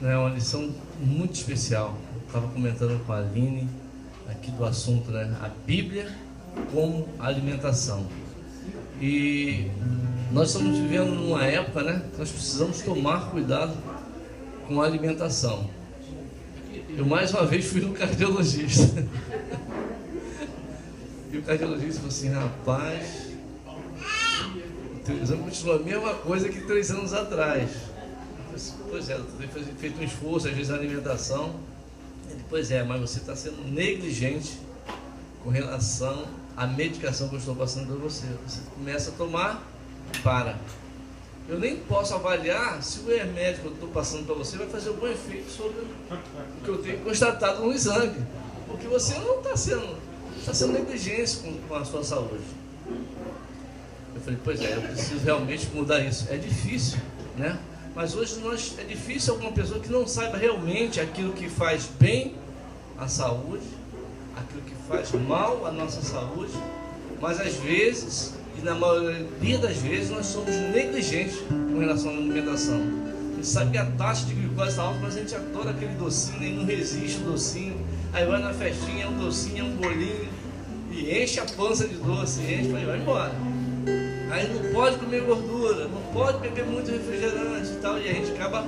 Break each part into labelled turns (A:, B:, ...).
A: É uma lição muito especial. Estava comentando com a Aline aqui do assunto, né? A Bíblia como alimentação. E nós estamos vivendo numa época, né? Nós precisamos tomar cuidado com a alimentação. Eu mais uma vez fui no cardiologista. E o cardiologista falou assim: rapaz, o teu exame continua a mesma coisa que 3 anos atrás. Eu disse, pois é, eu tenho feito um esforço, às vezes, na alimentação. Ele, pois é, mas você está sendo negligente com relação à medicação que eu estou passando para você. Você começa a tomar, para. Eu nem posso avaliar se o remédio que eu estou passando para você vai fazer algum efeito sobre o que eu tenho constatado no exame. Porque você não está sendo negligente com a sua saúde. Eu falei, pois é, eu preciso realmente mudar isso. É difícil, né? Mas hoje é difícil alguma pessoa que não saiba realmente aquilo que faz bem à saúde, aquilo que faz mal à nossa saúde, mas às vezes, e na maioria das vezes, nós somos negligentes com relação à alimentação. A gente sabe que a taxa de glicose está alta, mas a gente adora aquele docinho e não resiste o docinho. Aí vai na festinha, é um docinho, é um bolinho, e enche a pança de doce, enche, e vai embora. Aí não pode comer gordura, não pode beber muito refrigerante e tal, e a gente acaba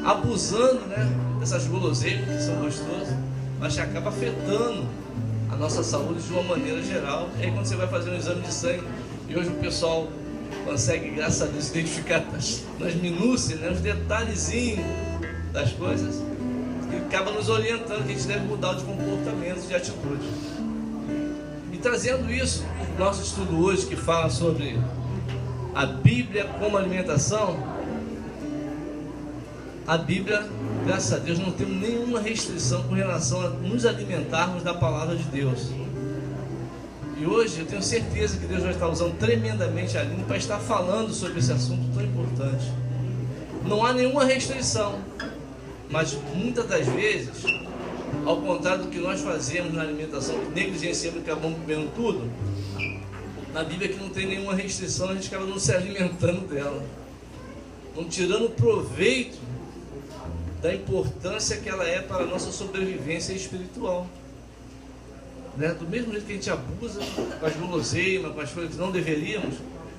A: abusando, né, dessas guloseimas que são gostosas, mas que acaba afetando a nossa saúde de uma maneira geral. E aí quando você vai fazer um exame de sangue, e hoje o pessoal consegue, graças a Deus, identificar nas minúcias, né, os detalhezinhos das coisas, e acaba nos orientando que a gente deve mudar de comportamento, de atitude. E trazendo isso, nosso estudo hoje que fala sobre a Bíblia como alimentação, a Bíblia, graças a Deus, não temos nenhuma restrição com relação a nos alimentarmos da palavra de Deus. E hoje eu tenho certeza que Deus vai estar usando tremendamente a Aline para estar falando sobre esse assunto tão importante. Não há nenhuma restrição, mas muitas das vezes, ao contrário do que nós fazemos na alimentação, que negligenciamos e acabamos comendo tudo, na Bíblia que não tem nenhuma restrição, a gente acaba não se alimentando dela, não tirando proveito da importância que ela é para a nossa sobrevivência espiritual, né? Do mesmo jeito que a gente abusa com as guloseimas, com as coisas que não deveríamos,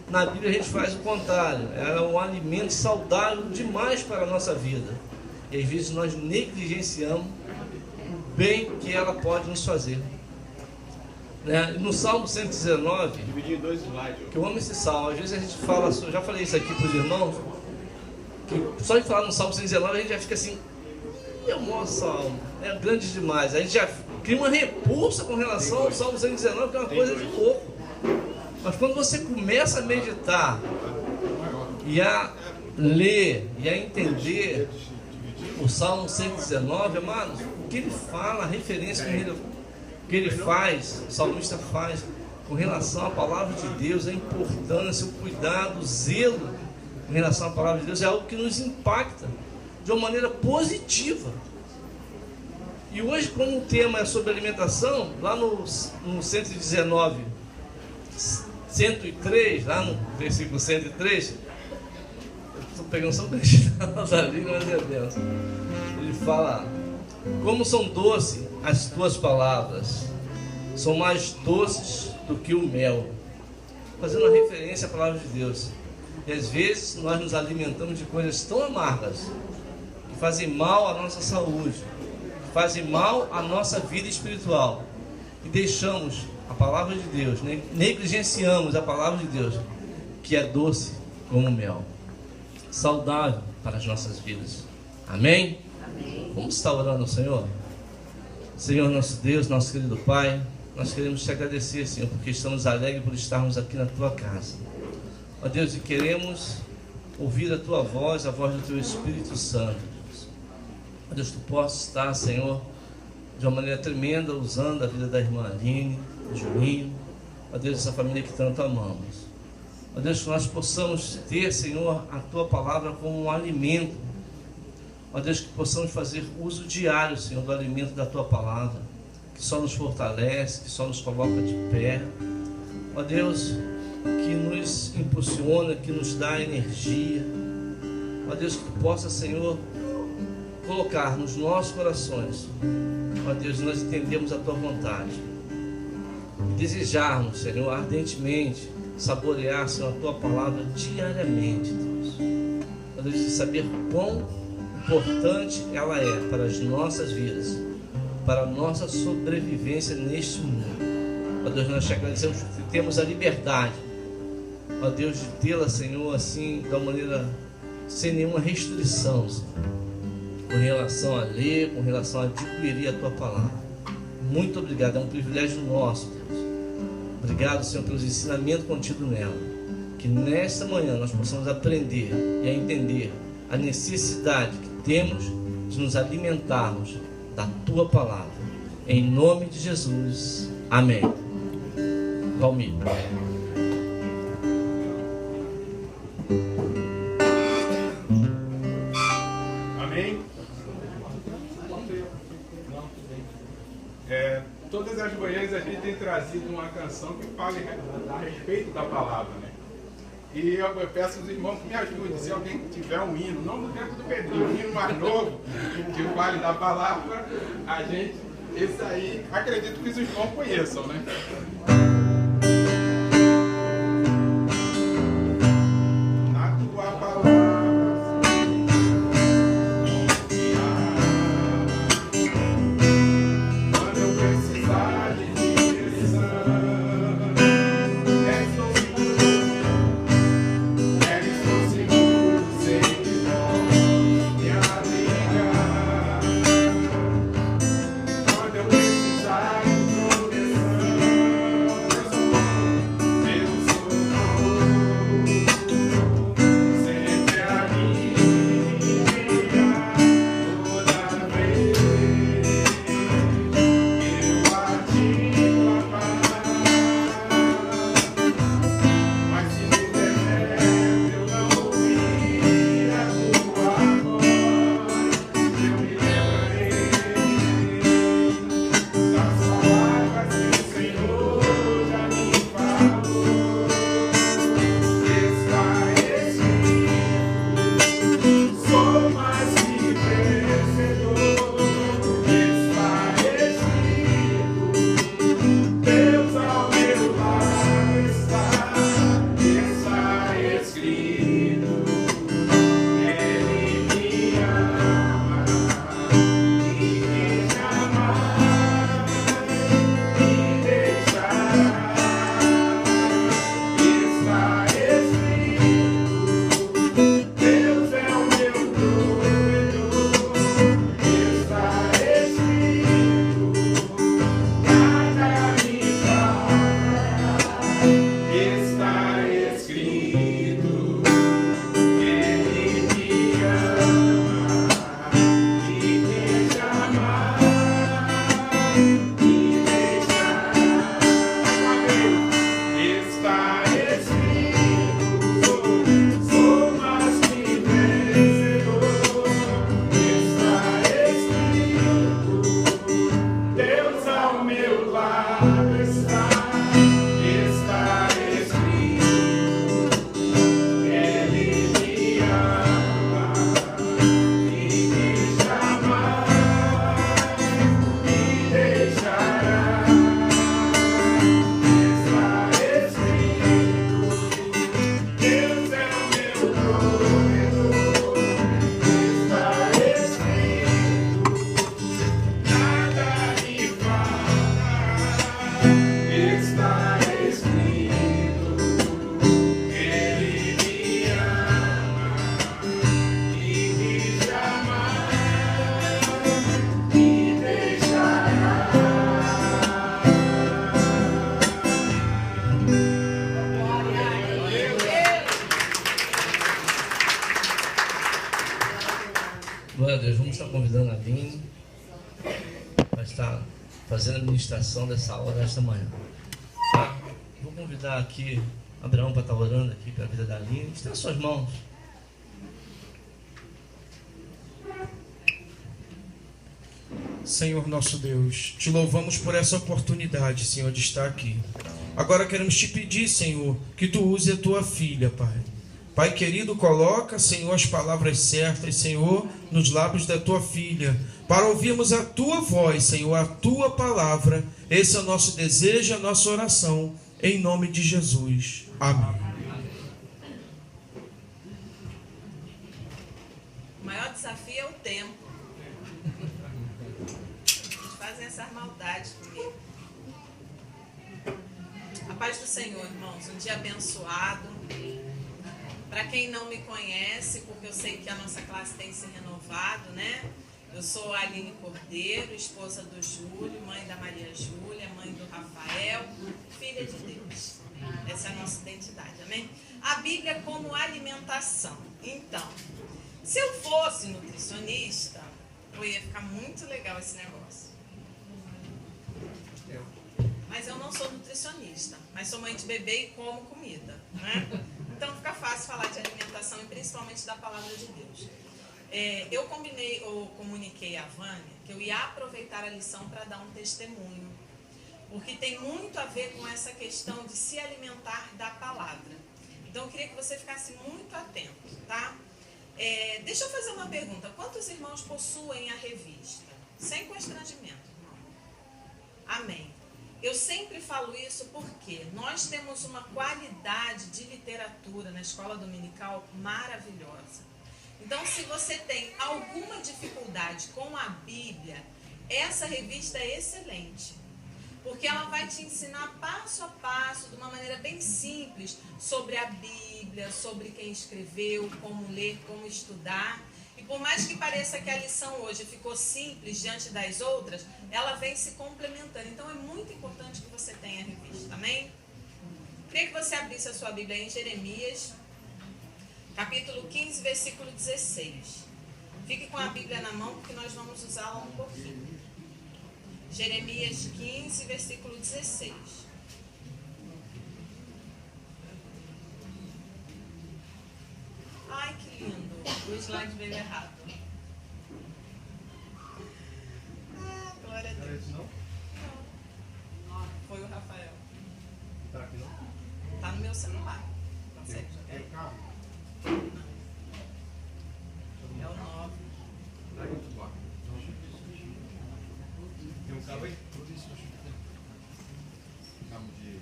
A: na Bíblia a gente faz o contrário. Ela é um alimento saudável demais para a nossa vida, e às vezes nós negligenciamos o bem que ela pode nos fazer, né? No Salmo 119,
B: dividir em 2 slides,
A: que eu amo esse salmo. Às vezes a gente fala, já falei isso aqui para os irmãos, que só de falar no Salmo 119 a gente já fica assim, meu maior salmo, é grande demais. A gente já cria uma repulsa com relação ao Salmo 119, que é uma coisa de louco. Mas quando você começa a meditar e a ler e a entender o Salmo 119, amados, o que ele fala, a referência que ele faz, o salmista faz com relação à palavra de Deus, a importância, o cuidado, o zelo com relação à palavra de Deus, é algo que nos impacta de uma maneira positiva. E hoje, como o tema é sobre alimentação, lá no 119, 103, lá no versículo 103, eu estou pegando só o original da língua, mas é Deus. Ele fala: como são doces as tuas palavras, são mais doces do que o mel. Fazendo uma referência à palavra de Deus. E às vezes nós nos alimentamos de coisas tão amargas, que fazem mal à nossa saúde, que fazem mal à nossa vida espiritual, e deixamos a palavra de Deus, negligenciamos a palavra de Deus, que é doce como mel, saudável para as nossas vidas. Amém? Amém. Vamos estar orando ao Senhor? Senhor nosso Deus, nosso querido Pai, nós queremos te agradecer, Senhor, porque estamos alegres por estarmos aqui na tua casa. Ó Deus, e queremos ouvir a tua voz, a voz do teu Espírito Santo. Ó Deus, tu possa estar, Senhor, de uma maneira tremenda, usando a vida da irmã Aline, do Juninho, ó Deus, essa família que tanto amamos. Ó Deus, que nós possamos ter, Senhor, a tua palavra como um alimento. Ó Deus, que possamos fazer uso diário, Senhor, do alimento da tua palavra, que só nos fortalece, que só nos coloca de pé. Ó Deus, que nos impulsiona, que nos dá energia. Ó Deus, que tu possa, Senhor, colocar nos nossos corações, ó Deus, nós entendemos a Tua vontade, desejarmos, Senhor, ardentemente, saborear, Senhor, a Tua palavra diariamente, Deus. Ó Deus, de saber quão importante ela é para as nossas vidas, para a nossa sobrevivência neste mundo. Ó Deus, nós te agradecemos que temos a liberdade, ó Deus, de tê-la, Senhor, assim, da maneira, sem nenhuma restrição, Senhor, com relação a ler, com relação a adquirir a Tua palavra. Muito obrigado, é um privilégio nosso, Deus. Obrigado, Senhor, pelos ensinamentos contidos nela. Que nesta manhã nós possamos aprender e a entender a necessidade que temos de nos alimentarmos da Tua palavra. Em nome de Jesus. Amém. Valmir.
B: Amém? Todas as manhãs a gente tem trazido uma canção que fala a respeito da palavra, né? E eu peço aos irmãos que me ajudem, se alguém tiver um hino, não do tempo do Pedrinho, um hino mais novo, que fale da palavra, a gente, esse aí, acredito que os irmãos conheçam, né? Na Tua palavra
A: Glória a Deus, vamos estar convidando a Aline para estar fazendo a administração dessa hora, desta manhã. Tá? Vou convidar aqui Abraão para estar orando aqui pela vida da Aline. Estenda suas mãos.
C: Senhor nosso Deus, te louvamos por essa oportunidade, Senhor, de estar aqui. Agora queremos te pedir, Senhor, que tu use a tua filha, Pai. Pai querido, coloca, Senhor, as palavras certas, Senhor, nos lábios da tua filha, para ouvirmos a tua voz, Senhor, a tua palavra. Esse é o nosso desejo, a nossa oração, em nome de Jesus. Amém.
D: O maior desafio é o tempo. Eles fazem essas maldades comigo. A paz do Senhor, irmãos. Um dia abençoado. Para quem não me conhece, porque eu sei que a nossa classe tem se renovado, né? Eu sou a Aline Cordeiro, esposa do Júlio, mãe da Maria Júlia, mãe do Rafael, filha de Deus. Essa é a nossa identidade, amém? A Bíblia como alimentação. Então, se eu fosse nutricionista, ia ficar muito legal esse negócio. Mas eu não sou nutricionista, mas sou mãe de bebê e como comida, né? Então fica fácil falar de alimentação e principalmente da palavra de Deus. Eu comuniquei a Vânia que eu ia aproveitar a lição para dar um testemunho, porque tem muito a ver com essa questão de se alimentar da palavra. Então eu queria que você ficasse muito atento, tá? Deixa eu fazer uma pergunta. Quantos irmãos possuem a revista? Sem constrangimento, irmão. Amém. Eu sempre falo isso porque nós temos uma qualidade de literatura na escola dominical maravilhosa. Então, se você tem alguma dificuldade com a Bíblia, essa revista é excelente. Porque ela vai te ensinar passo a passo, de uma maneira bem simples, sobre a Bíblia, sobre quem escreveu, como ler, como estudar. E por mais que pareça que a lição hoje ficou simples diante das outras, ela vem se complementando. Então é muito importante que você tenha a revista, amém? Queria que você abrisse a sua Bíblia em Jeremias, capítulo 15, versículo 16. Fique com a Bíblia na mão, porque nós vamos usá-la um pouquinho. Jeremias 15, versículo 16. Ai, que lindo. O slide veio errado. Glória a Deus. Não? Foi o Rafael.
B: Tá aqui não?
D: Tá no meu celular. Consegue jogar aí? É o 9.
B: Tem um cabo aí? Cabo de...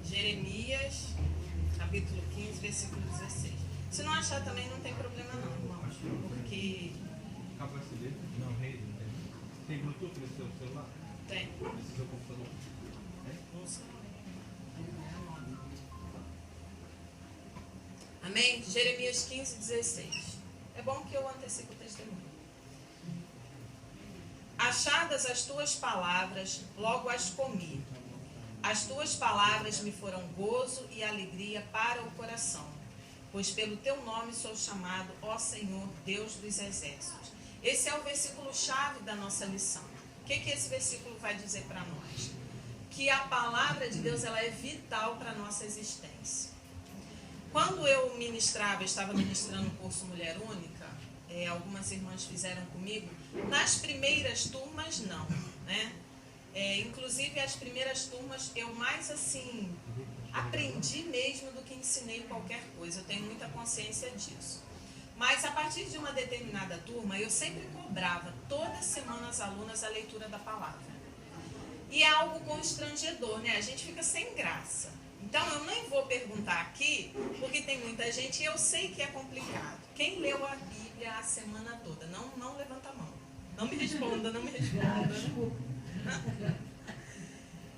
D: Jeremias, capítulo 15, versículo 16. Se não achar também não tem problema não, irmãos. Porque...
B: Cabo USB? Não, rede. Tem Bluetooth no seu celular?
D: Tem.
B: Esse é o seu computador?
D: Não sei. Amém? Jeremias 15, 16. É bom que eu antecipo o testemunho. Achadas as tuas palavras, logo as comi. As tuas palavras me foram gozo e alegria para o coração, pois pelo teu nome sou chamado, ó Senhor, Deus dos exércitos. Esse é o versículo-chave da nossa lição. O que esse versículo vai dizer para nós? Que a palavra de Deus ela é vital para a nossa existência. Quando eu estava ministrando o curso Mulher Única, algumas irmãs fizeram comigo, nas primeiras turmas não, né? Inclusive as primeiras turmas eu mais assim aprendi mesmo do que ensinei qualquer coisa, eu tenho muita consciência disso. Mas a partir de uma determinada turma eu sempre cobrava toda semana as alunas a leitura da palavra. E é algo constrangedor, né? A gente fica sem graça. Então eu nem vou perguntar aqui, porque tem muita gente e eu sei que é complicado. Quem leu a Bíblia a semana toda? Não levanta a mão. Não me responda, não me responda.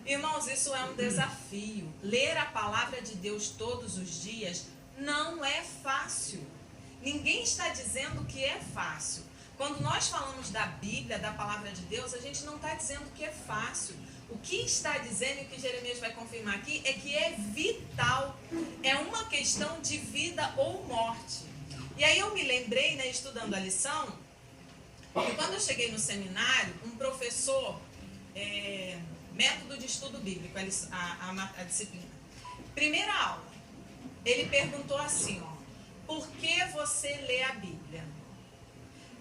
D: Irmãos, isso é um desafio. Ler a palavra de Deus todos os dias não é fácil. Ninguém está dizendo que é fácil. Quando nós falamos da Bíblia, da palavra de Deus, a gente não está dizendo que é fácil. O que está dizendo, e o que Jeremias vai confirmar aqui, é que é vital. É uma questão de vida ou morte. E aí eu me lembrei, né, estudando a lição, que quando eu cheguei no seminário, um professor, método de estudo bíblico, a disciplina. Primeira aula, ele perguntou assim, ó, por que você lê a Bíblia?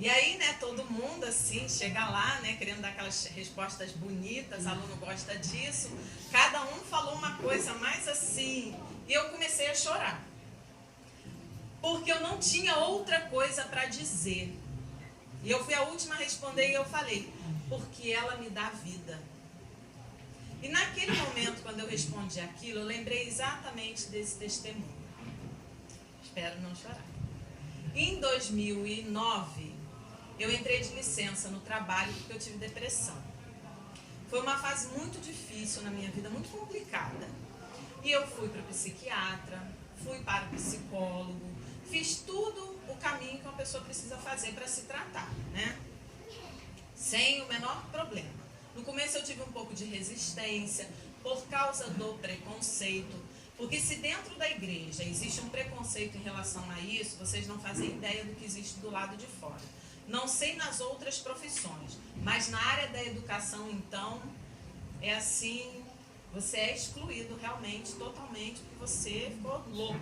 D: E aí, né, todo mundo assim, chega lá, né, querendo dar aquelas respostas bonitas, aluno gosta disso. Cada um falou uma coisa mais assim, e eu comecei a chorar. Porque eu não tinha outra coisa para dizer. E eu fui a última a responder e eu falei, porque ela me dá vida. E naquele momento, quando eu respondi aquilo, eu lembrei exatamente desse testemunho. Espero não chorar. Em 2009, eu entrei de licença no trabalho porque eu tive depressão. Foi uma fase muito difícil na minha vida, muito complicada. E eu fui para o psiquiatra, fui para o psicólogo, fiz tudo o caminho que uma pessoa precisa fazer para se tratar, né? Sem o menor problema. No começo eu tive um pouco de resistência por causa do preconceito, porque se dentro da igreja existe um preconceito em relação a isso, vocês não fazem ideia do que existe do lado de fora. Não sei nas outras profissões, mas na área da educação, então, é assim, você é excluído realmente, totalmente, porque você ficou louco.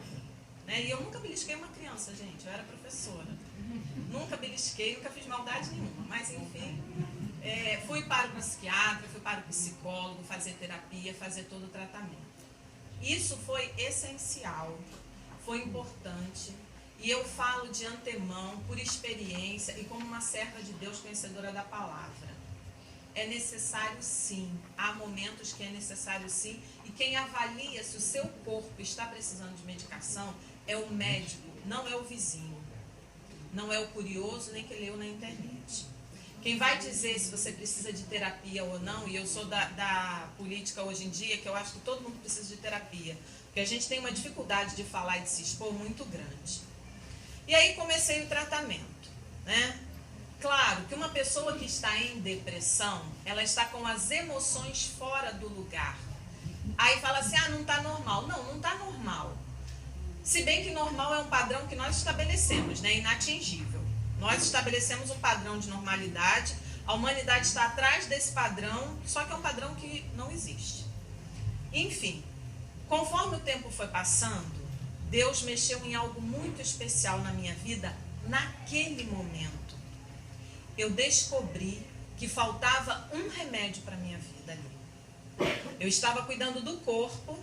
D: Né? E eu nunca belisquei uma criança, gente, eu era professora. Nunca belisquei, nunca fiz maldade nenhuma, mas enfim, fui para o psiquiatra, fui para o psicólogo, fazer terapia, fazer todo o tratamento. Isso foi essencial, foi importante, e eu falo de antemão, por experiência e como uma serva de Deus conhecedora da palavra. É necessário sim, há momentos que é necessário sim, e quem avalia se o seu corpo está precisando de medicação é o médico, não é o vizinho, não é o curioso nem que leu na internet. Quem vai dizer se você precisa de terapia ou não, e eu sou da política hoje em dia, que eu acho que todo mundo precisa de terapia, porque a gente tem uma dificuldade de falar e de se expor muito grande. E aí comecei o tratamento, né? Claro que uma pessoa que está em depressão, ela está com as emoções fora do lugar. Aí fala assim, não está normal. Não, não está normal. Se bem que normal é um padrão que nós estabelecemos, né? Inatingível. Nós estabelecemos um padrão de normalidade, a humanidade está atrás desse padrão, só que é um padrão que não existe. Enfim, conforme o tempo foi passando, Deus mexeu em algo muito especial na minha vida naquele momento. Eu descobri que faltava um remédio para a minha vida ali. Eu estava cuidando do corpo,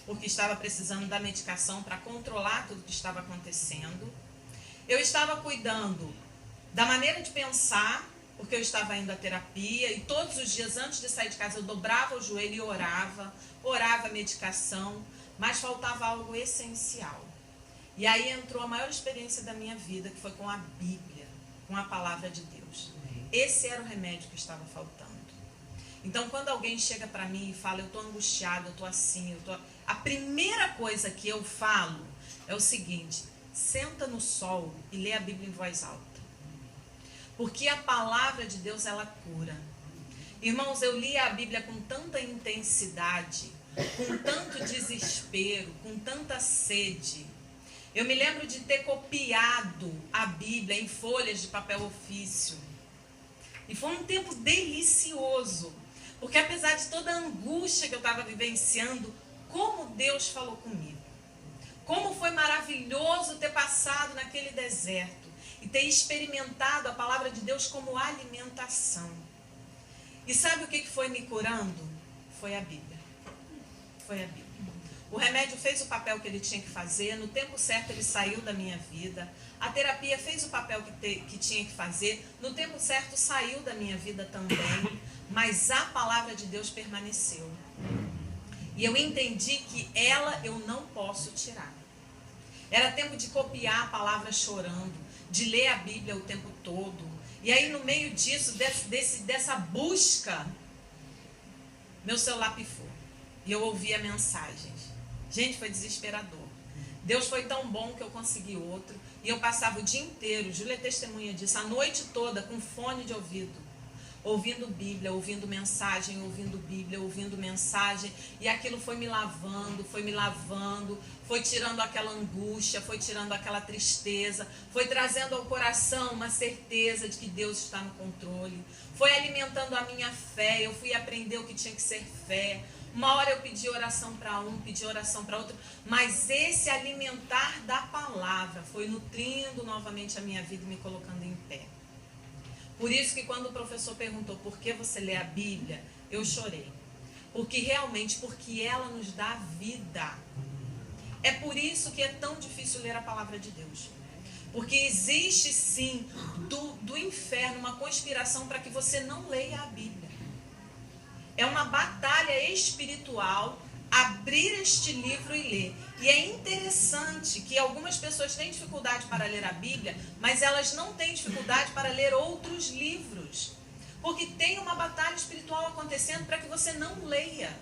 D: porque estava precisando da medicação para controlar tudo que estava acontecendo. Eu estava cuidando da maneira de pensar, porque eu estava indo à terapia, e todos os dias antes de sair de casa eu dobrava o joelho e orava a medicação, mas faltava algo essencial. E aí entrou a maior experiência da minha vida, que foi com a Bíblia, com a palavra de Deus. Esse era o remédio que estava faltando. Então, quando alguém chega para mim e fala, eu estou angustiado, eu estou assim, a primeira coisa que eu falo é o seguinte, senta no sol e lê a Bíblia em voz alta. Porque a palavra de Deus, ela cura. Irmãos, eu li a Bíblia com tanta intensidade, com tanto desespero, com tanta sede. Eu me lembro de ter copiado a Bíblia em folhas de papel ofício. E foi um tempo delicioso, porque apesar de toda a angústia que eu estava vivenciando, como Deus falou comigo. Como foi maravilhoso ter passado naquele deserto e ter experimentado a palavra de Deus como alimentação. E sabe o que foi me curando? Foi a Bíblia. Foi a Bíblia. O remédio fez o papel que ele tinha que fazer, no tempo certo ele saiu da minha vida. A terapia fez o papel que tinha que fazer, no tempo certo saiu da minha vida também, mas a palavra de Deus permaneceu. E eu entendi que ela eu não posso tirar. Era tempo de copiar a palavra chorando, de ler a Bíblia o tempo todo. E aí no meio disso, dessa busca, meu celular pifou. E eu ouvi a mensagem. Gente, foi desesperador. Deus foi tão bom que eu consegui outro. E eu passava o dia inteiro, Júlia é testemunha disso, a noite toda com fone de ouvido. Ouvindo Bíblia, ouvindo mensagem, ouvindo Bíblia, ouvindo mensagem. E aquilo foi me lavando, foi tirando aquela angústia, foi tirando aquela tristeza, foi trazendo ao coração uma certeza de que Deus está no controle. Foi alimentando a minha fé, eu fui aprender o que tinha que ser fé. Uma hora eu pedi oração para um, pedi oração para outro, mas esse alimentar da palavra foi nutrindo novamente a minha vida e me colocando em pé. Por isso que quando o professor perguntou por que você lê a Bíblia, eu chorei. Porque ela nos dá vida. É por isso que é tão difícil ler a palavra de Deus. Porque existe sim do inferno uma conspiração para que você não leia a Bíblia. É uma batalha espiritual abrir este livro e ler. E é interessante que algumas pessoas têm dificuldade para ler a Bíblia, mas elas não têm dificuldade para ler outros livros. Porque tem uma batalha espiritual acontecendo para que você não leia.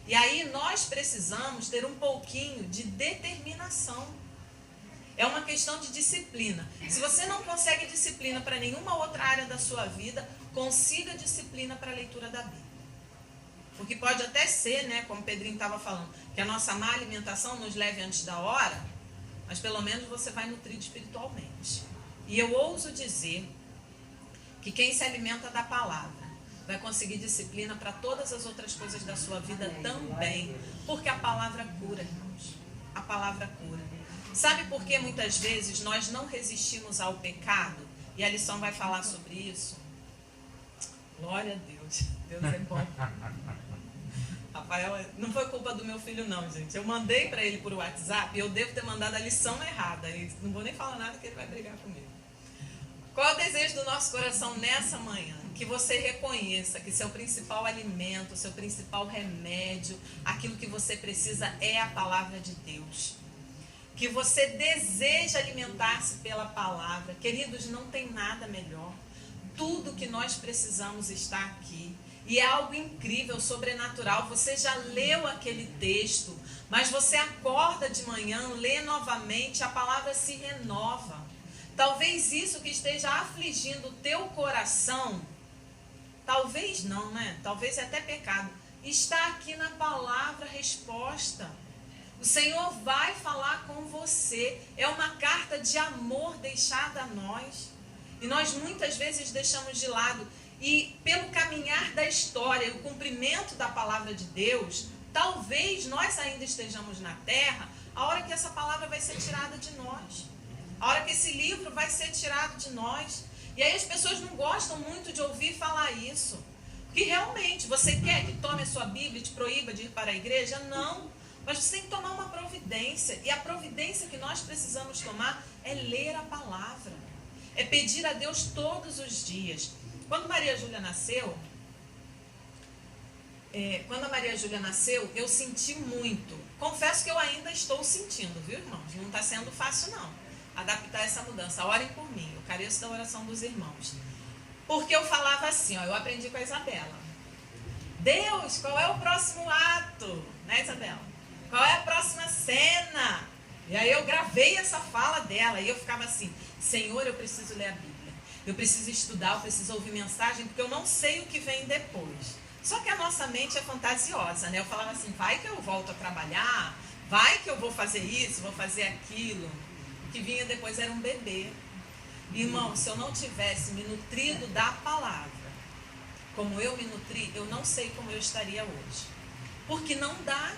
D: E aí nós precisamos ter um pouquinho de determinação. É uma questão de disciplina. Se você não consegue disciplina para nenhuma outra área da sua vida, consiga disciplina para a leitura da Bíblia. Porque pode até ser, né, como o Pedrinho estava falando, que a nossa má alimentação nos leve antes da hora, mas pelo menos você vai nutrido espiritualmente. E eu ouso dizer que quem se alimenta da palavra vai conseguir disciplina para todas as outras coisas da sua vida também. Porque a palavra cura, irmãos. A palavra cura. Sabe por que muitas vezes nós não resistimos ao pecado? E a lição vai falar sobre isso. Glória a Deus. Deus é bom. Rafael, não foi culpa do meu filho não, gente. Eu mandei para ele por WhatsApp e eu devo ter mandado a lição errada. E não vou nem falar nada que ele vai brigar comigo. Qual é o desejo do nosso coração nessa manhã? Que você reconheça que seu principal alimento, seu principal remédio, aquilo que você precisa é a palavra de Deus. Que você deseja alimentar-se pela palavra. Queridos, não tem nada melhor. Tudo que nós precisamos está aqui. E é algo incrível, sobrenatural. Você já leu aquele texto, mas você acorda de manhã, lê novamente, a palavra se renova. Talvez isso que esteja afligindo o teu coração, talvez não, né? Talvez é até pecado. Está aqui na palavra a resposta. O Senhor vai falar com você. É uma carta de amor deixada a nós. E nós muitas vezes deixamos de lado. E pelo caminhar da história, o cumprimento da palavra de Deus, talvez nós ainda estejamos na terra, a hora que essa palavra vai ser tirada de nós. A hora que esse livro vai ser tirado de nós. E aí as pessoas não gostam muito de ouvir falar isso. Porque realmente, você quer que tome a sua Bíblia e te proíba de ir para a igreja? Não. Mas você tem que tomar uma providência. E a providência que nós precisamos tomar é ler a palavra. É pedir a Deus todos os dias. Quando Maria Júlia nasceu, eu senti muito. Confesso que eu ainda estou sentindo, viu, irmãos? Não está sendo fácil, não, adaptar essa mudança. Orem por mim, eu careço da oração dos irmãos. Porque eu falava assim, ó, eu aprendi com a Isabela. Deus, qual é o próximo ato? Né, Isabela? Qual é a próxima cena? E aí eu gravei essa fala dela e eu ficava assim, Senhor, eu preciso ler a Bíblia. Eu preciso estudar, eu preciso ouvir mensagem, porque eu não sei o que vem depois. Só que a nossa mente é fantasiosa, né? Eu falava assim, vai que eu volto a trabalhar, vai que eu vou fazer isso, vou fazer aquilo. O que vinha depois era um bebê. Irmão, se eu não tivesse me nutrido da palavra, como eu me nutri, eu não sei como eu estaria hoje. Porque não dá.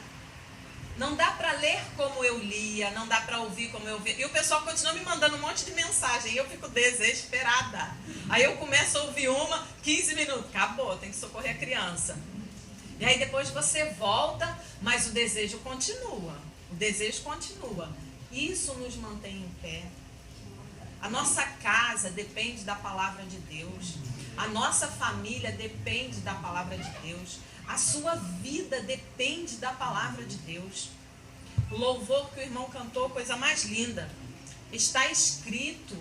D: Não dá para ler como eu lia, não dá para ouvir como eu via. E o pessoal continua me mandando um monte de mensagem e eu fico desesperada. Aí eu começo a ouvir 15 minutos, acabou, tem que socorrer a criança. E aí depois você volta, mas o desejo continua. O desejo continua. Isso nos mantém em pé. A nossa casa depende da palavra de Deus. A nossa família depende da palavra de Deus. A sua vida depende da palavra de Deus. O louvor que o irmão cantou, coisa mais linda. Está escrito.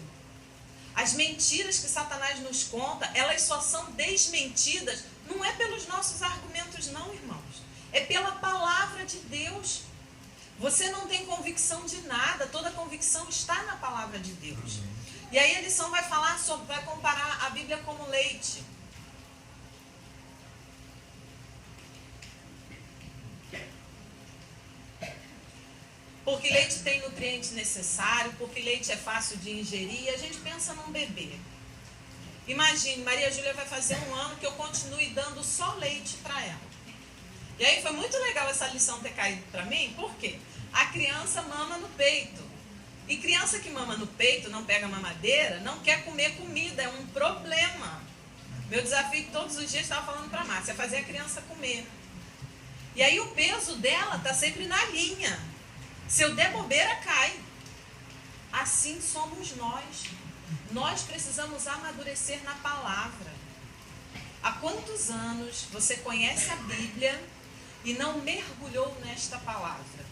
D: As mentiras que Satanás nos conta, elas só são desmentidas. Não é pelos nossos argumentos não, irmãos. É pela palavra de Deus. Você não tem convicção de nada. Toda convicção está na palavra de Deus. E aí a lição vai falar sobre, vai comparar a Bíblia como leite. Porque leite tem nutrientes necessários, porque leite é fácil de ingerir, e a gente pensa num bebê. Imagine, Maria Júlia vai fazer 1 ano que eu continue dando só leite para ela. E aí foi muito legal essa lição ter caído para mim, por quê? A criança mama no peito. E criança que mama no peito, não pega mamadeira, não quer comer comida, é um problema. Meu desafio todos os dias, estava falando para a Márcia, é fazer a criança comer. E aí o peso dela está sempre na linha. Se eu der bobeira, cai. Assim somos nós. Nós precisamos amadurecer na palavra. Há quantos anos você conhece a Bíblia e não mergulhou nesta palavra?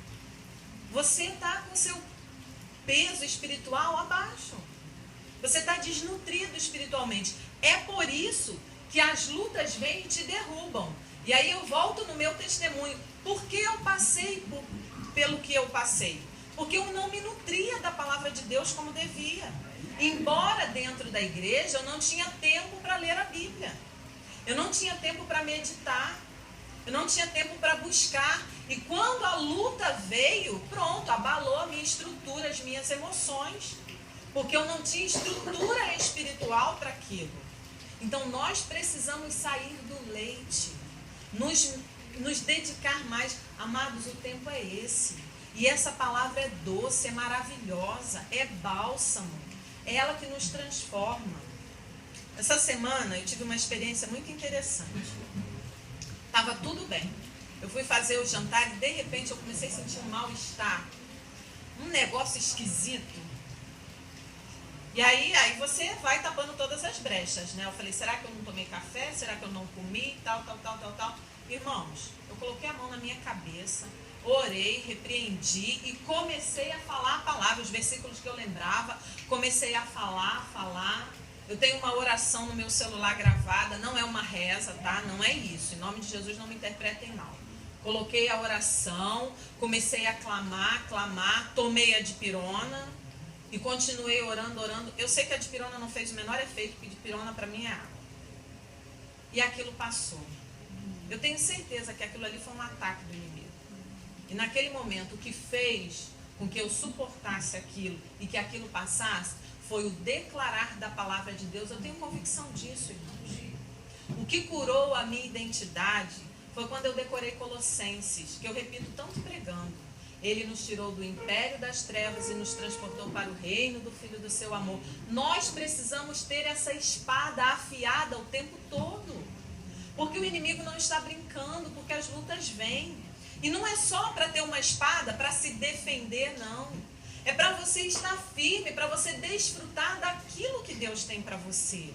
D: Você está com seu peso espiritual abaixo. Você está desnutrido espiritualmente. É por isso que as lutas vêm e te derrubam. E aí eu volto no meu testemunho. Por que eu passei pelo que eu passei? Porque eu não me nutria da palavra de Deus como devia. Embora dentro da igreja eu não tinha tempo para ler a Bíblia. Eu não tinha tempo para meditar. Eu não tinha tempo para buscar. E quando a luta veio, pronto, abalou a minha estrutura, as minhas emoções. Porque eu não tinha estrutura espiritual para aquilo. Então nós precisamos sair do leite. Nos dedicar mais. Amados, o tempo é esse. E essa palavra é doce, é maravilhosa, é bálsamo. É ela que nos transforma. Essa semana eu tive uma experiência muito interessante. Estava tudo bem. Eu fui fazer o jantar e de repente eu comecei a sentir um mal-estar. Um negócio esquisito. E aí você vai tapando todas as brechas, né? Eu falei, será que eu não tomei café? Será que eu não comi? Tal. Irmãos, eu coloquei a mão na minha cabeça, orei, repreendi e comecei a falar a palavra, os versículos que eu lembrava, comecei a falar. Eu tenho uma oração no meu celular gravada, não é uma reza, tá? Não é isso. Em nome de Jesus, não me interpretem mal. Coloquei a oração, comecei a clamar, tomei a dipirona e continuei orando. Eu sei que a dipirona não fez o menor efeito, porque dipirona para mim é água. E aquilo passou. Eu tenho certeza que aquilo ali foi um ataque do inimigo. E naquele momento, o que fez com que eu suportasse aquilo e que aquilo passasse, foi o declarar da palavra de Deus. Eu tenho convicção disso, irmãos. O que curou a minha identidade foi quando eu decorei Colossenses, que eu repito tanto pregando. Ele nos tirou do império das trevas e nos transportou para o reino do Filho do seu amor. Nós precisamos ter essa espada afiada o tempo todo. Porque o inimigo não está brincando, porque as lutas vêm. E não é só para ter uma espada, para se defender, não. É para você estar firme, para você desfrutar daquilo que Deus tem para você.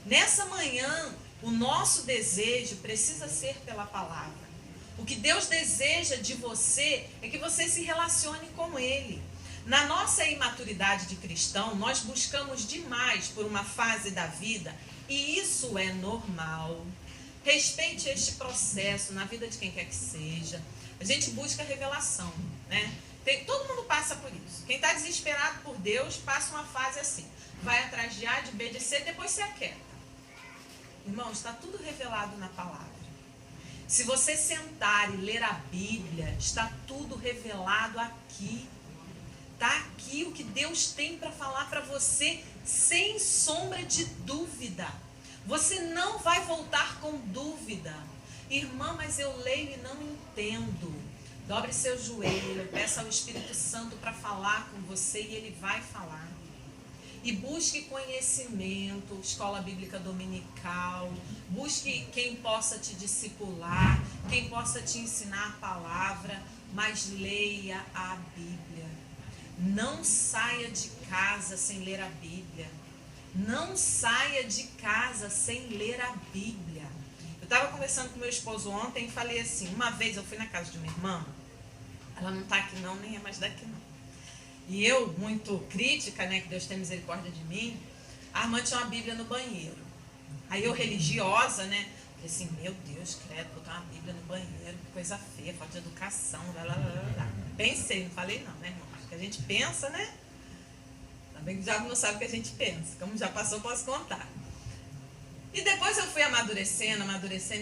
D: Nessa manhã, o nosso desejo precisa ser pela palavra. O que Deus deseja de você é que você se relacione com Ele. Na nossa imaturidade de cristão, nós buscamos demais por uma fase da vida, e isso é normal. Respeite este processo na vida de quem quer que seja. A gente busca revelação, né? Todo mundo passa por isso. Quem está desesperado por Deus passa uma fase assim. Vai atrás de A, de B, de C, depois se aquieta. Irmãos, está tudo revelado na palavra. Se você sentar e ler a Bíblia, está tudo revelado aqui. Está aqui o que Deus tem para falar para você, sem sombra de dúvida. Você não vai voltar com dúvida. Irmã, mas eu leio e não entendo. Dobre seu joelho, peça ao Espírito Santo para falar com você e ele vai falar. E busque conhecimento, escola bíblica dominical, busque quem possa te discipular, quem possa te ensinar a palavra, mas leia a Bíblia. Não saia de casa sem ler a Bíblia. Não saia de casa sem ler a Bíblia. Eu estava conversando com meu esposo ontem e falei assim, uma vez eu fui na casa de uma irmã, ela não está aqui não, nem é mais daqui não. E eu, muito crítica, né, que Deus tem misericórdia de mim, a irmã tinha uma Bíblia no banheiro. Aí eu, religiosa, né, falei assim, meu Deus, credo, botar uma Bíblia no banheiro, que coisa feia, falta de educação, lá. Pensei, não falei não, né, irmão? Acho que a gente pensa, né? Bem que o diabo não sabe o que a gente pensa. Como já passou, posso contar. E depois eu fui amadurecendo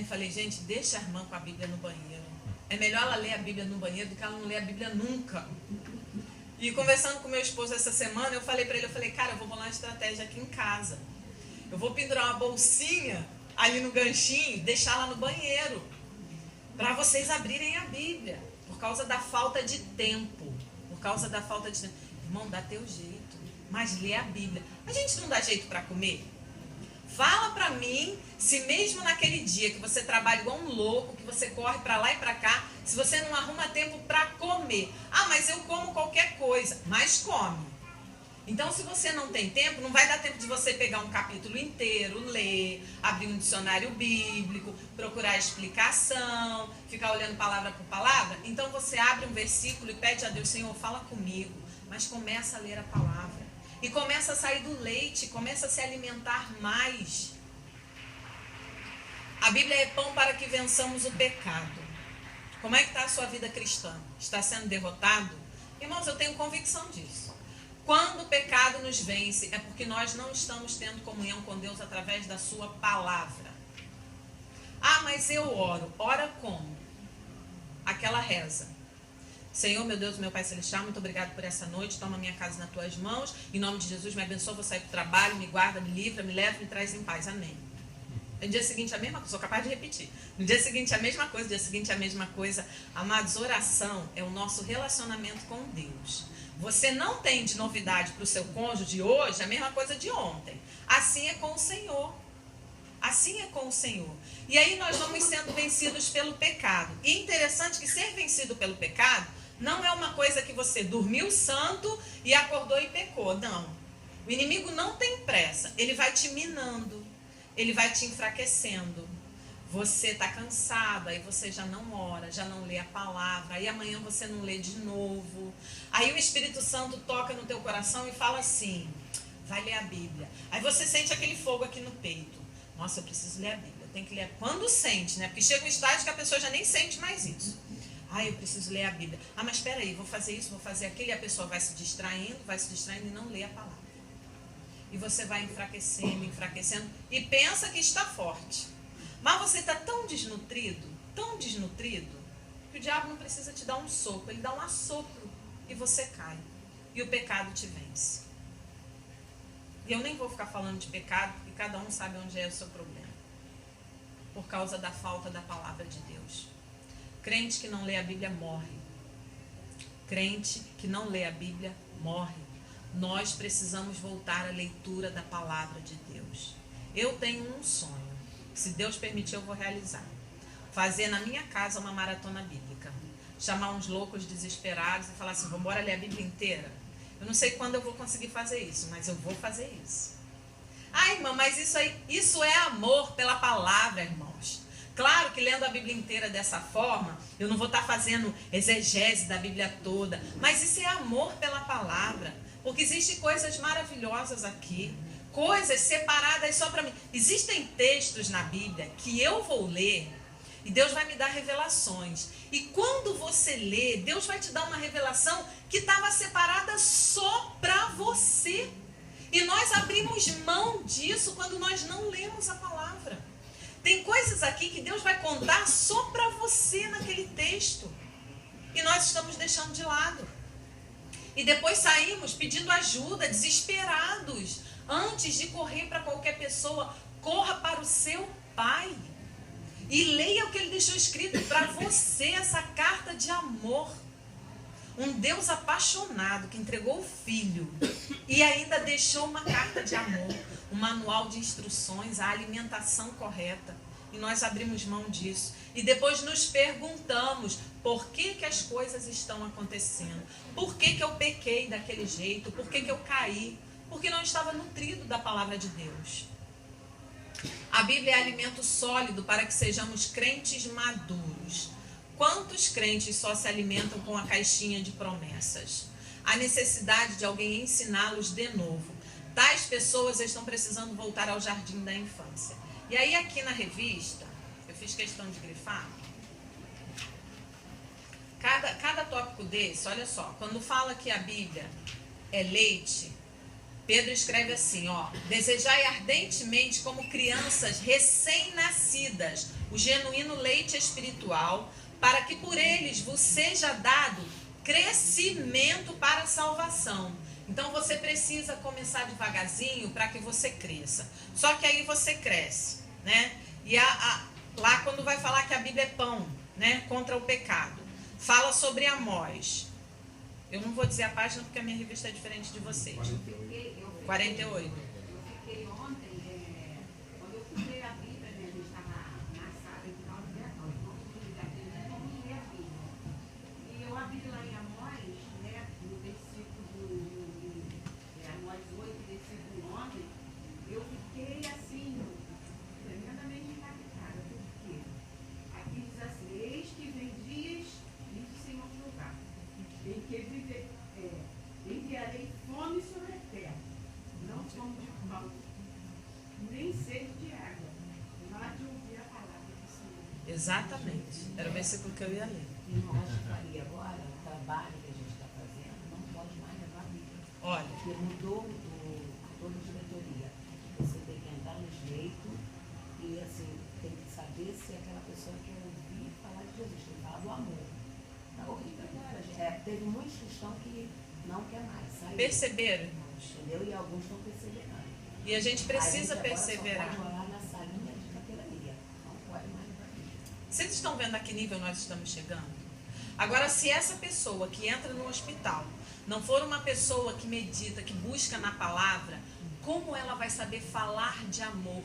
D: e falei, gente, deixa a irmã com a Bíblia no banheiro. É melhor ela ler a Bíblia no banheiro do que ela não ler a Bíblia nunca. E conversando com meu esposo essa semana, eu falei para ele, cara, eu vou bolar uma estratégia aqui em casa. Eu vou pendurar uma bolsinha ali no ganchinho, deixar lá no banheiro, para vocês abrirem a Bíblia, por causa da falta de tempo. Irmão, dá teu jeito, mas lê a Bíblia. A gente não dá jeito para comer? Fala para mim se mesmo naquele dia que você trabalha igual um louco, que você corre para lá e para cá, se você não arruma tempo para comer. Ah, mas eu como qualquer coisa. Mas come. Então, se você não tem tempo, não vai dar tempo de você pegar um capítulo inteiro, ler, abrir um dicionário bíblico, procurar explicação, ficar olhando palavra por palavra. Então, você abre um versículo e pede a Deus, Senhor, fala comigo, mas começa a ler a palavra. E começa a sair do leite, começa a se alimentar mais. A Bíblia é pão para que vençamos o pecado. Como é que está a sua vida cristã? Está sendo derrotado? Irmãos, eu tenho convicção disso. Quando o pecado nos vence, é porque nós não estamos tendo comunhão com Deus através da sua palavra. Ah, mas eu oro. Ora como? Aquela reza. Senhor, meu Deus, meu Pai Celestial, muito obrigado por essa noite. Toma minha casa nas tuas mãos. Em nome de Jesus, me abençoa, vou sair para o trabalho, me guarda, me livra, me leva, me traz em paz. Amém. No dia seguinte a mesma coisa, sou capaz de repetir. No dia seguinte a mesma coisa, no dia seguinte a mesma coisa. Amados, oração é o nosso relacionamento com Deus. Você não tem de novidade para o seu cônjuge hoje a mesma coisa de ontem. Assim é com o Senhor. Assim é com o Senhor. E aí nós vamos sendo vencidos pelo pecado. E é interessante que ser vencido pelo pecado não é uma coisa que você dormiu santo e acordou e pecou. Não. O inimigo não tem pressa. Ele vai te minando. Ele vai te enfraquecendo. Você está cansado, aí você já não ora, já não lê a palavra, aí amanhã você não lê de novo. Aí o Espírito Santo toca no teu coração e fala assim, vai ler a Bíblia. Aí você sente aquele fogo aqui no peito. Nossa, eu preciso ler a Bíblia, eu tenho que ler. Quando sente, né? Porque chega um estágio que a pessoa já nem sente mais isso. Ah, eu preciso ler a Bíblia. Ah, mas espera aí, vou fazer isso, vou fazer aquilo. E a pessoa vai se distraindo e não lê a palavra. E você vai enfraquecendo, enfraquecendo e pensa que está forte. Mas você está tão desnutrido, que o diabo não precisa te dar um sopro, ele dá um assopro e você cai. E o pecado te vence. E eu nem vou ficar falando de pecado, porque cada um sabe onde é o seu problema. Por causa da falta da palavra de Deus. Crente que não lê a Bíblia morre. Crente que não lê a Bíblia morre. Nós precisamos voltar à leitura da palavra de Deus. Eu tenho um sonho. Se Deus permitir, eu vou realizar. Fazer na minha casa uma maratona bíblica. Chamar uns loucos desesperados e falar assim, vamos embora ler a Bíblia inteira. Eu não sei quando eu vou conseguir fazer isso, mas eu vou fazer isso. Ah, irmã, mas isso é amor pela palavra, irmãos. Claro que lendo a Bíblia inteira dessa forma, eu não vou estar fazendo exegese da Bíblia toda, mas isso é amor pela palavra. Porque existem coisas maravilhosas aqui. Coisas separadas só para mim. Existem textos na Bíblia que eu vou ler e Deus vai me dar revelações. E quando você lê, Deus vai te dar uma revelação que estava separada só para você. E nós abrimos mão disso quando nós não lemos a palavra. Tem coisas aqui que Deus vai contar só para você naquele texto. E nós estamos deixando de lado. E depois saímos pedindo ajuda, desesperados. Antes de correr para qualquer pessoa, corra para o seu Pai. E leia o que Ele deixou escrito para você, essa carta de amor. Um Deus apaixonado que entregou o Filho e ainda deixou uma carta de amor, um manual de instruções, a alimentação correta. E nós abrimos mão disso. E depois nos perguntamos por que as coisas estão acontecendo. Por que eu pequei daquele jeito? Por que eu caí? Porque não estava nutrido da palavra de Deus. A Bíblia é alimento sólido para que sejamos crentes maduros. Quantos crentes só se alimentam com a caixinha de promessas? A necessidade de alguém ensiná-los de novo. Tais pessoas estão precisando voltar ao jardim da infância. E aí aqui na revista, eu fiz questão de grifar. Cada tópico desse, olha só, quando fala que a Bíblia é leite, Pedro escreve assim, ó, desejai ardentemente como crianças recém-nascidas o genuíno leite espiritual, para que por eles vos seja dado crescimento para a salvação. Então você precisa começar devagarzinho para que você cresça. Só que aí você cresce, né? E lá quando vai falar que a Bíblia é pão, né, contra o pecado, fala sobre Amós. Eu não vou dizer a página porque a minha revista é diferente de vocês. 48.
E: Fiquei ontem, quando eu fui ler a Bíblia, né, a gente estava na sala e tal, vamos ler a Bíblia. E eu abri lá em Amós, né, no versículo Amós 8, versículo 11, eu fiquei assim, tremendamente impactada, porque aqui diz assim: eis que vem dias, diz o Senhor Jeová, em que enviarei fome sobre a terra, não fome de pão, nem sede de água, mas de ouvir a palavra do Senhor.
D: Exatamente. Era o versículo que eu ia ler.
F: Irmão, acho que faria agora, o trabalho que a gente está fazendo, não pode mais levar a Bíblia.
D: Olha,
F: Porque mudou toda a diretoria. Você tem que entrar nos leitos e, assim, tem que saber se aquela pessoa quer ouvir falar de Jesus, tem que falar do amor. Está horrível agora. Teve muitos cristãos que não quer mais sair.
D: perceberam, irmãos?
F: Entendeu? E alguns estão perseverando.
D: E a gente precisa
F: A gente agora
D: perseverar.
F: só pode orar na salinha de capelania. Não pode mais levar a Bíblia.
D: Vocês estão vendo a que nível nós estamos chegando? Agora, se essa pessoa que entra no hospital não for uma pessoa que medita, que busca na palavra, como ela vai saber falar de amor?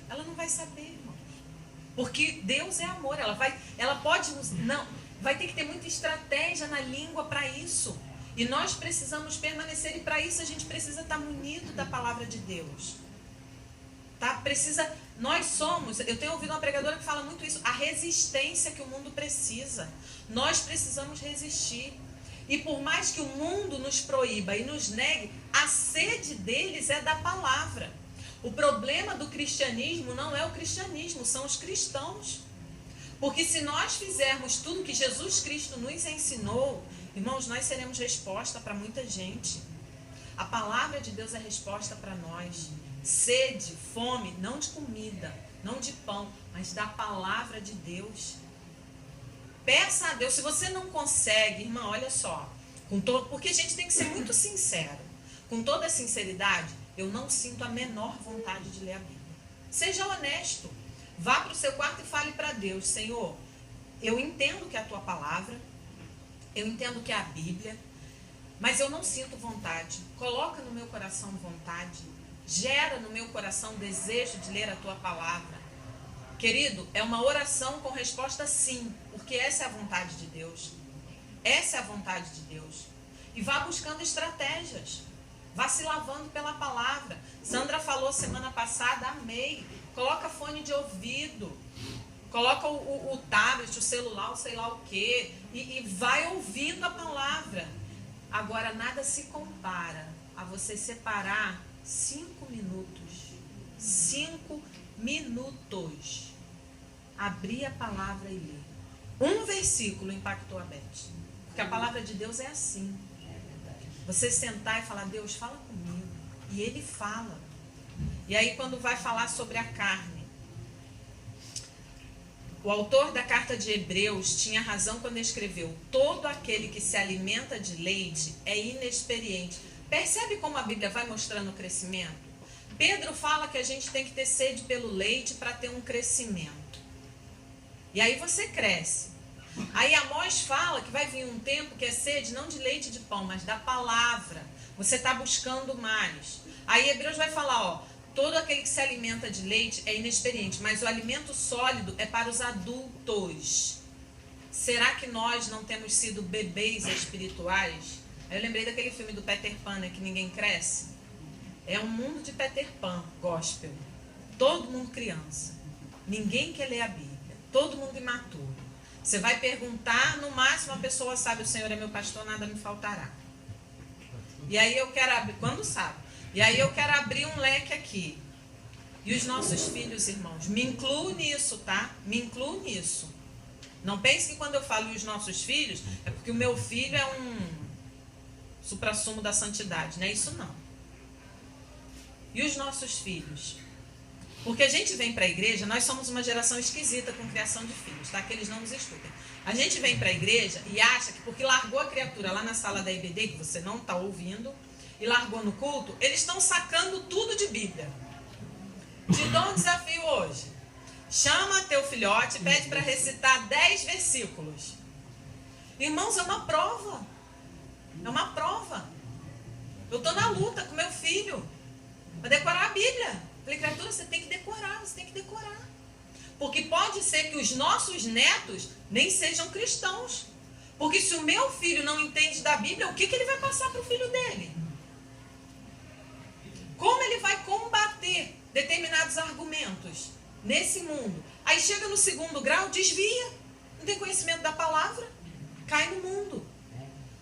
D: Ela não vai saber, irmãos. Porque Deus é amor. Ela pode, não, vai ter que ter muita estratégia na língua para isso. E nós precisamos permanecer, e para isso a gente precisa estar munido da palavra de Deus. Tá? Eu tenho ouvido uma pregadora que fala muito isso, a resistência que o mundo precisa. Nós precisamos resistir. E por mais que o mundo nos proíba e nos negue, a sede deles é da palavra. O problema do cristianismo não é o cristianismo, são os cristãos. Porque se nós fizermos tudo que Jesus Cristo nos ensinou, irmãos, nós seremos resposta para muita gente. A palavra de Deus é resposta para nós. Sede, fome, não de comida, não de pão, mas da palavra de Deus. Peça a Deus. Se você não consegue, irmão, olha só, porque a gente tem que ser muito sincero. Com toda a sinceridade, eu não sinto a menor vontade de ler a Bíblia. Seja honesto. Vá para o seu quarto e fale para Deus: Senhor, eu entendo que é a tua palavra, eu entendo que é a Bíblia, mas eu não sinto vontade. Coloca no meu coração vontade. Gera no meu coração desejo de ler a tua palavra. Querido, é uma oração com resposta sim, porque essa é a vontade de Deus. Essa é a vontade de Deus. E vá buscando estratégias. Vá se lavando pela palavra. Sandra falou semana passada, amei. Coloca fone de ouvido. Coloca o tablet, o celular, o sei lá o quê. E vai ouvindo a palavra. Agora, nada se compara a você separar 5 minutos. 5 minutos. Abrir a palavra e ler. Um versículo impactou a Beth. Porque a palavra de Deus é assim. Você sentar e falar: Deus, fala comigo. E Ele fala. E aí, quando vai falar sobre a carne, o autor da carta de Hebreus tinha razão quando escreveu: todo aquele que se alimenta de leite é inexperiente. Percebe como a Bíblia vai mostrando o crescimento? Pedro fala que a gente tem que ter sede pelo leite para ter um crescimento. E aí você cresce. Aí Amós fala que vai vir um tempo que é sede não de leite e de pão, mas da palavra. Você está buscando mais. Aí Hebreus vai falar, ó, todo aquele que se alimenta de leite é inexperiente, mas o alimento sólido é para os adultos. Será que nós não temos sido bebês espirituais? Aí eu lembrei daquele filme do Peter Pan, né, que ninguém cresce. É um mundo de Peter Pan, gospel. Todo mundo criança. Ninguém quer ler a Bíblia. Todo mundo imaturo. Você vai perguntar, no máximo a pessoa sabe: o Senhor é meu pastor, nada me faltará. E aí eu quero abrir, quando sabe? E aí eu quero abrir um leque aqui. E os nossos filhos, irmãos, me incluo nisso, tá? Me incluo nisso. Não pense que quando eu falo os nossos filhos, é porque o meu filho é um suprassumo da santidade. Não é isso, não. E os nossos filhos? Porque a gente vem para a igreja, nós somos uma geração esquisita com criação de filhos, tá? Que eles não nos escutem. A gente vem para a igreja e acha que porque largou a criatura lá na sala da IBD, que você não está ouvindo, e largou no culto, eles estão sacando tudo de Bíblia. Te dou um desafio hoje. Chama teu filhote e pede para recitar 10 versículos. Irmãos, é uma prova. É uma prova. Eu estou na luta com meu filho para decorar a Bíblia. Falei, criatura, você tem que decorar, você tem que decorar. Porque pode ser que os nossos netos nem sejam cristãos. Porque se o meu filho não entende da Bíblia, o que ele vai passar para o filho dele? Como ele vai combater determinados argumentos nesse mundo? Aí chega no segundo grau, desvia, não tem conhecimento da palavra, cai no mundo.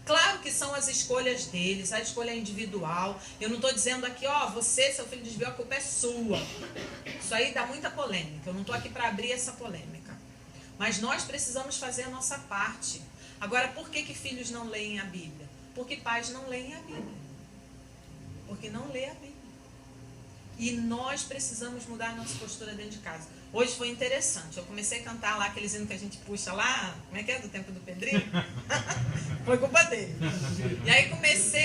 D: Claro que são as escolhas deles, a escolha é individual. Eu não estou dizendo aqui, ó, você, seu filho desviou, a culpa é sua. Isso aí dá muita polêmica, eu não estou aqui para abrir essa polêmica. Mas nós precisamos fazer a nossa parte. Agora, por que filhos não leem a Bíblia? Porque pais não leem a Bíblia. Porque não lê a Bíblia. E nós precisamos mudar a nossa postura dentro de casa. Hoje foi interessante. Eu comecei a cantar lá aqueles hinos que a gente puxa lá. Como é que é? Do tempo do Pedrinho? Foi culpa dele. E aí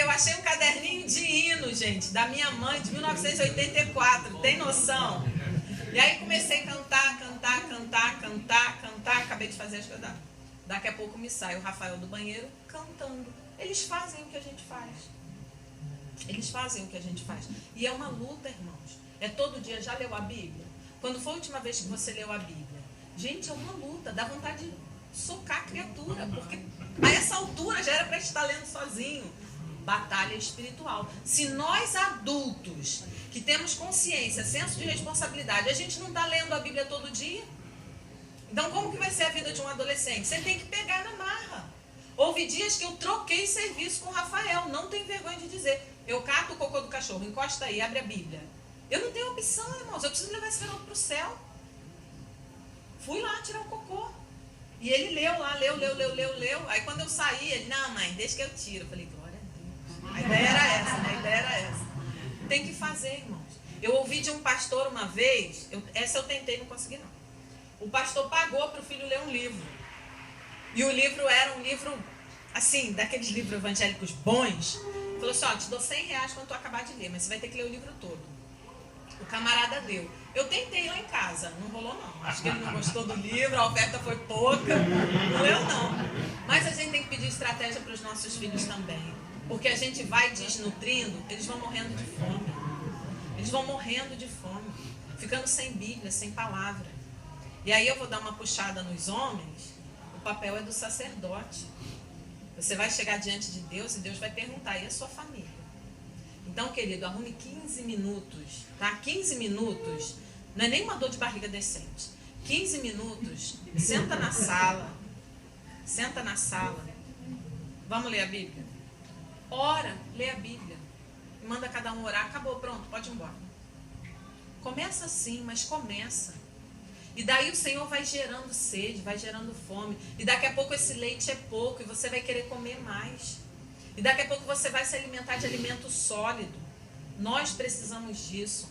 D: eu achei um caderninho de hino, gente, da minha mãe, de 1984. Tem noção? E aí comecei a cantar. Acabei de fazer as coisas. Daqui a pouco me sai o Rafael do banheiro cantando. Eles fazem o que a gente faz. Eles fazem o que a gente faz. E é uma luta, irmãos. É todo dia. Já leu a Bíblia? Quando foi a última vez que você leu a Bíblia? Gente, é uma luta. Dá vontade de socar a criatura. Porque a essa altura já era para estar lendo sozinho. Batalha espiritual. Se nós adultos, que temos consciência, senso de responsabilidade, a gente não está lendo a Bíblia todo dia? Então como que vai ser a vida de um adolescente? Você tem que pegar na marra. Houve dias que eu troquei serviço com o Rafael. Não tenho vergonha de dizer. Eu cato o cocô do cachorro, encosta aí, abre a Bíblia. Eu não tenho opção, irmãos. Eu preciso levar esse garoto para o céu. Fui lá tirar o cocô. E ele leu lá, leu. Aí quando eu saí, ele, não, mãe, deixa que eu tiro. Eu falei, glória a Deus. A ideia era essa, Tem que fazer, irmãos. Eu ouvi de um pastor uma vez, essa eu tentei, não consegui não. O pastor pagou para o filho ler um livro. E o livro era um livro, assim, daqueles livros evangélicos bons. Falou assim, ó, te dou R$100 quando tu acabar de ler, mas você vai ter que ler o livro todo. O camarada leu. Eu tentei lá em casa, não rolou não. Acho que ele não gostou do livro, a oferta foi pouca. Não leu não. Mas a gente tem que pedir estratégia para os nossos filhos também. Porque a gente vai desnutrindo, eles vão morrendo de fome. Eles vão morrendo de fome. Ficando sem Bíblia, sem palavra. E aí eu vou dar uma puxada nos homens. O papel é do sacerdote. Você vai chegar diante de Deus e Deus vai perguntar, e a sua família? Então, querido, arrume 15 minutos, tá? 15 minutos, não é nem uma dor de barriga decente. 15 minutos, senta na sala. Vamos ler a Bíblia? Ora, lê a Bíblia. E manda cada um orar. Acabou, pronto, pode ir embora. Começa assim, mas começa. E daí o Senhor vai gerando sede, vai gerando fome. E daqui a pouco esse leite é pouco e você vai querer comer mais. E daqui a pouco você vai se alimentar de alimento sólido. Nós precisamos disso.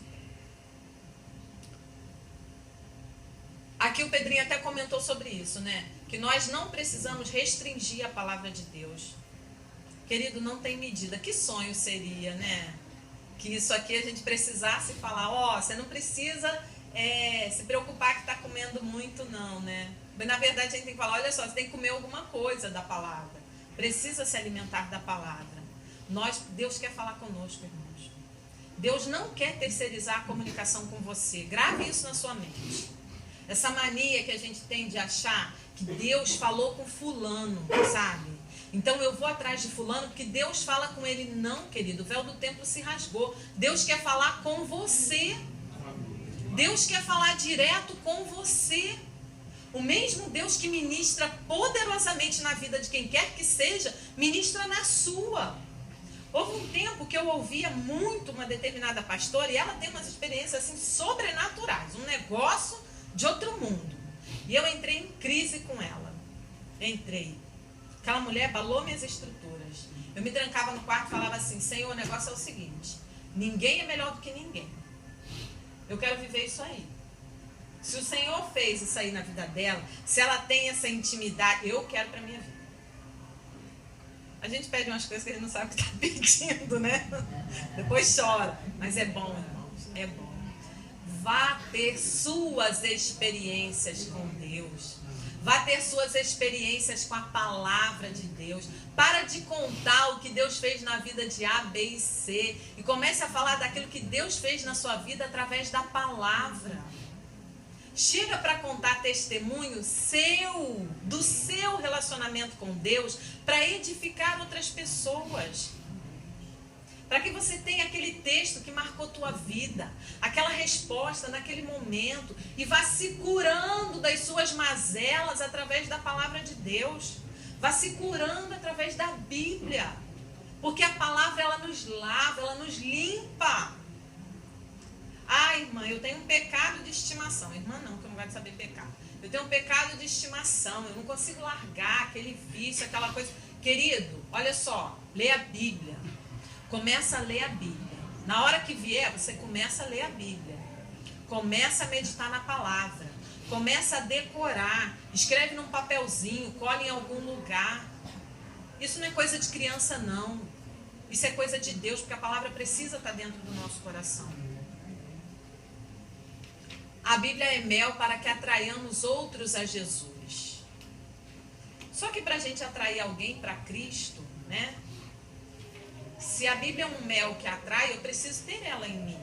D: Aqui o Pedrinho até comentou sobre isso, né? Que nós não precisamos restringir a palavra de Deus. Querido, não tem medida. Que sonho seria, né? Que isso aqui a gente precisasse falar, ó, você não precisa... se preocupar que está comendo muito, não, né? Mas, na verdade, a gente tem que falar, olha só, você tem que comer alguma coisa da palavra. Precisa se alimentar da palavra. Deus quer falar conosco, irmãos. Deus não quer terceirizar a comunicação com você. Grave isso na sua mente. Essa mania que a gente tem de achar que Deus falou com fulano, sabe? Então eu vou atrás de fulano porque Deus fala com ele. Não, querido, o véu do templo se rasgou. Deus quer falar com você. Deus quer falar direto com você. O mesmo Deus que ministra poderosamente na vida de quem quer que seja, ministra na sua. Houve um tempo que eu ouvia muito uma determinada pastora e ela tem umas experiências assim sobrenaturais, um negócio de outro mundo. E eu entrei em crise com ela. Entrei. Aquela mulher abalou minhas estruturas. Eu me trancava no quarto e falava assim, Senhor, o negócio é o seguinte, ninguém é melhor do que ninguém. Eu quero viver isso aí. Se o Senhor fez isso aí na vida dela, se ela tem essa intimidade, eu quero para minha vida. A gente pede umas coisas que a gente não sabe o que está pedindo, né? Depois chora. Mas é bom, irmãos, é bom. Vá ter suas experiências com Deus. Vá ter suas experiências com a palavra de Deus. Para de contar o que Deus fez na vida de A, B e C. E comece a falar daquilo que Deus fez na sua vida através da palavra. Chega para contar testemunho seu, do seu relacionamento com Deus, para edificar outras pessoas. Para que você tenha aquele texto que marcou tua vida, aquela resposta naquele momento, e vá se curando das suas mazelas através da palavra de Deus. Vá se curando através da Bíblia. Porque a palavra, ela nos lava, ela nos limpa. Ah, irmã, eu tenho um pecado de estimação. Irmã não, que eu não gosto de saber pecado. Eu tenho um pecado de estimação, eu não consigo largar aquele vício, aquela coisa. Querido, olha só, lê a Bíblia. Começa a ler a Bíblia. Na hora que vier, você começa a ler a Bíblia. Começa a meditar na palavra. Começa a decorar. Escreve num papelzinho, cola em algum lugar. Isso não é coisa de criança, não. Isso é coisa de Deus, porque a palavra precisa estar dentro do nosso coração. A Bíblia é mel para que atraiamos outros a Jesus. Só que para a gente atrair alguém para Cristo, né? Se a Bíblia é um mel que atrai, eu preciso ter ela em mim.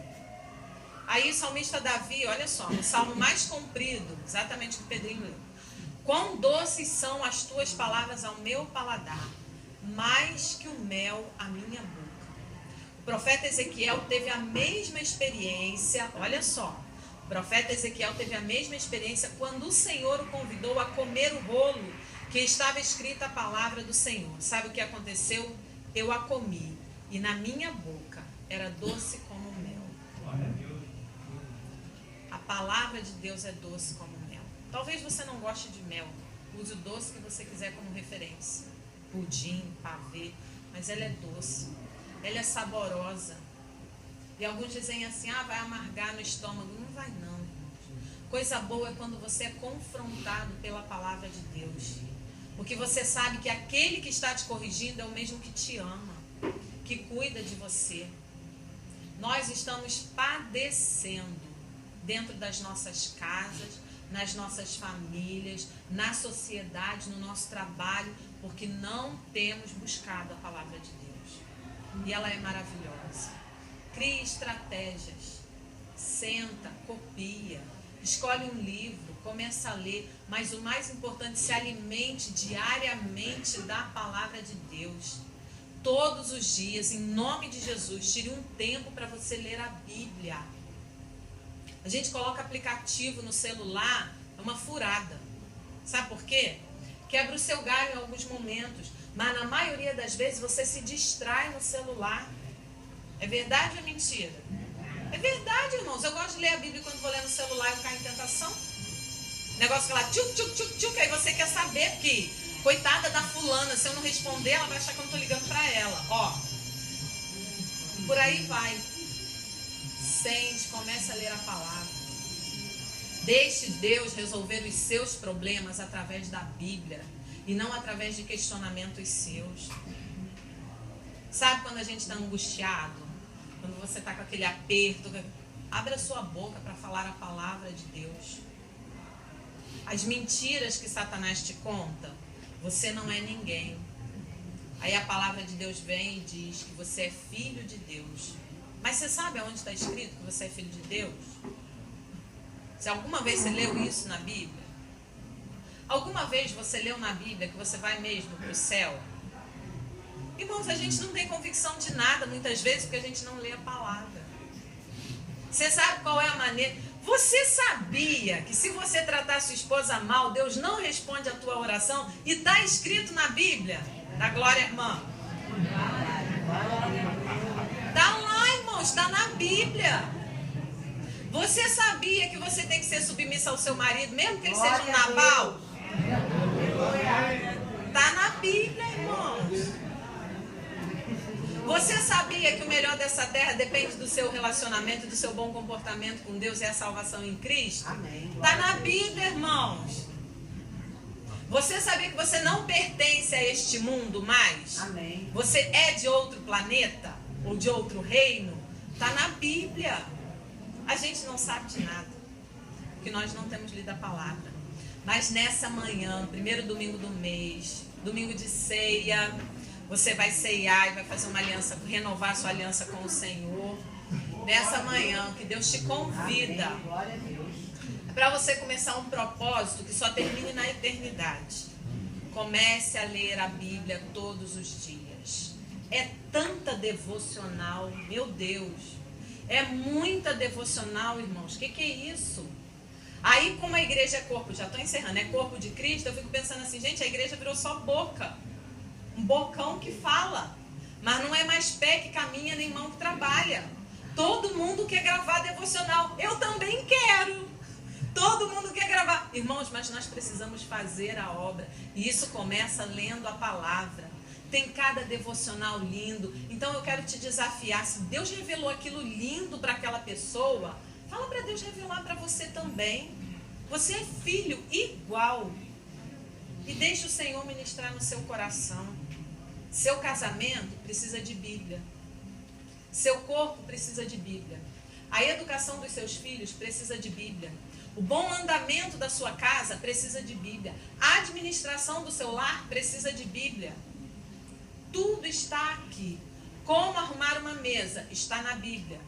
D: Aí o salmista Davi, olha só, no salmo mais comprido, exatamente o que o Pedrinho leu. Quão doces são as tuas palavras ao meu paladar, mais que o mel à minha boca. O profeta Ezequiel teve a mesma experiência, olha só. O profeta Ezequiel teve a mesma experiência quando o Senhor o convidou a comer o rolo que estava escrita a palavra do Senhor. Sabe o que aconteceu? Eu a comi e na minha boca era doce como mel. A palavra de Deus é doce como mel. Talvez você não goste de mel. Use o doce que você quiser como referência. Pudim, pavê. Mas ela é doce. Ela é saborosa. E alguns dizem assim, vai amargar no estômago. Não vai não, irmãos. Coisa boa é quando você é confrontado pela palavra de Deus. Porque você sabe que aquele que está te corrigindo é o mesmo que te ama, que cuida de você. Nós estamos padecendo dentro das nossas casas, nas nossas famílias, na sociedade, no nosso trabalho, porque não temos buscado a palavra de Deus. E ela é maravilhosa. Crie estratégias, senta, copia, escolhe um livro, começa a ler, mas o mais importante, se alimente diariamente da palavra de Deus. Todos os dias, em nome de Jesus, tire um tempo para você ler a Bíblia. A gente coloca aplicativo no celular, é uma furada. Sabe por quê? Quebra o seu galho em alguns momentos, mas na maioria das vezes você se distrai no celular. É verdade ou é mentira? É verdade, irmãos. Eu gosto de ler a Bíblia quando vou ler no celular e caio em tentação. Negócio que lá, tchuc, tchuc, tchuc, tchuc, aí você quer saber que, coitada da fulana, se eu não responder, ela vai achar que eu não estou ligando para ela. Ó, por aí vai. Sente, comece a ler a palavra. Deixe Deus resolver os seus problemas através da Bíblia e não através de questionamentos seus. Sabe quando a gente está angustiado? Quando você está com aquele aperto, abre a sua boca para falar a palavra de Deus. As mentiras que Satanás te conta, você não é ninguém. Aí a palavra de Deus vem e diz que você é filho de Deus. Mas você sabe aonde está escrito que você é filho de Deus? Se alguma vez você leu isso na Bíblia? Alguma vez você leu na Bíblia que você vai mesmo para o céu? Irmãos, a gente não tem convicção de nada muitas vezes porque a gente não lê a palavra. Você sabe qual é a maneira? Você sabia que se você tratar sua esposa mal, Deus não responde a tua oração? E está escrito na Bíblia? Dá glória, irmã. Está lá, irmãos, está na Bíblia. Você sabia que você tem que ser submissa ao seu marido, mesmo que ele seja um Nabal? Está na Bíblia, irmãos. Você sabia que o melhor dessa terra depende do seu relacionamento, do seu bom comportamento com Deus e a salvação em Cristo? Está na Bíblia, irmãos. Você sabia que você não pertence a este mundo mais?
F: Amém.
D: Você é de outro planeta? Ou de outro reino? Está na Bíblia. A gente não sabe de nada, porque nós não temos lido a palavra. Mas nessa manhã, primeiro domingo do mês, domingo de ceia, Você vai ceiar e vai fazer uma aliança, renovar sua aliança com o Senhor. Nessa manhã, que Deus te convida para você começar um propósito que só termine na eternidade. Comece a ler a Bíblia todos os dias. É tanta devocional, meu Deus. É muita devocional, irmãos. O que é isso? Aí, como a igreja é corpo, já estou encerrando, é corpo de Cristo, eu fico pensando assim, gente, a igreja virou só boca. Um bocão que fala. Mas não é mais pé que caminha, nem mão que trabalha. Todo mundo quer gravar devocional. Eu também quero. Todo mundo quer gravar. Irmãos, mas nós precisamos fazer a obra. E isso começa lendo a palavra. Tem cada devocional lindo. Então eu quero te desafiar. Se Deus revelou aquilo lindo para aquela pessoa, fala para Deus revelar para você também. Você é filho igual. E deixe o Senhor ministrar no seu coração. Seu casamento precisa de Bíblia. Seu corpo precisa de Bíblia. A educação dos seus filhos precisa de Bíblia. O bom andamento da sua casa precisa de Bíblia. A administração do seu lar precisa de Bíblia. Tudo está aqui. Como arrumar uma mesa está na Bíblia.